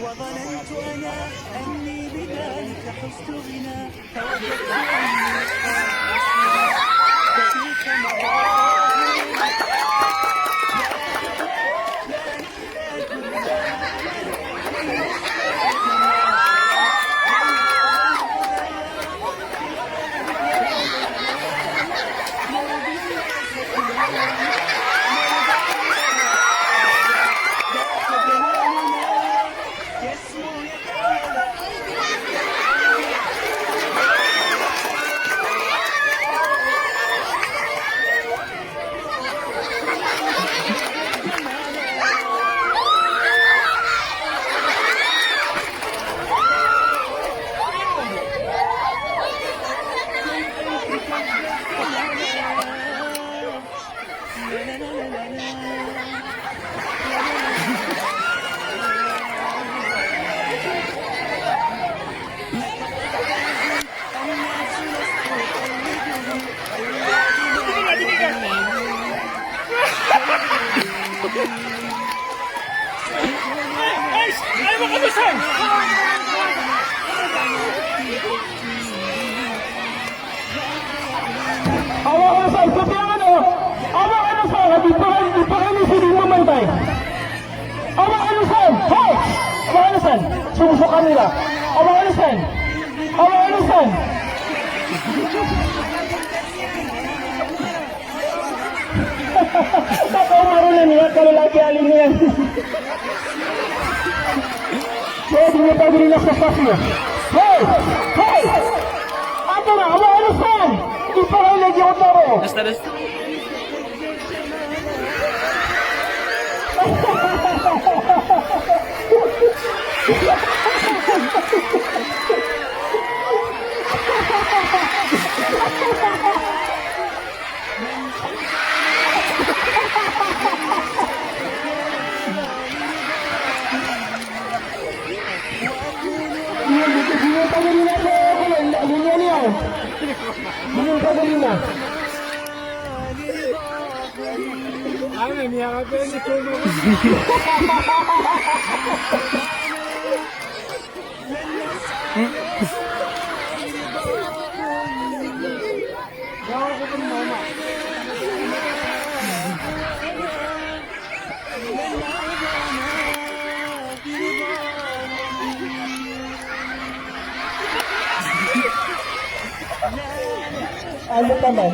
وظننت أنا أني بذلك حزت غنى فوجدت أني ففيك Ay, makabisan! Hawakan sir, sabi ang ano? Hawakan sir, di pa kami siling mamantay. Hawakan sir! Hey! Hawakan sir! Sumusukan nila. Hawakan sir! Hawakan sir! Tapos marunan niya, kalalaki alin niya. Pwede niya pagin na sa spasyo. Hey! Hey! Ato na, hawakan sir! Di pa kayo lagi ako taro. Basta. Ano niya ka pero ni Kuno? Ano naman?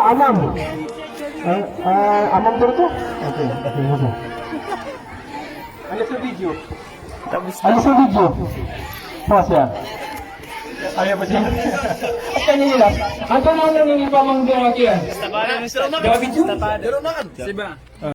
Amam. Amam dulu tuh. Oke. Ano sa video? Ano sa video? Pas ya. Ayaw ba siya? At kanya nila. Ang tanong lang yung ipamang doon yan. Tapada. Gawa video? Tapada. Siba.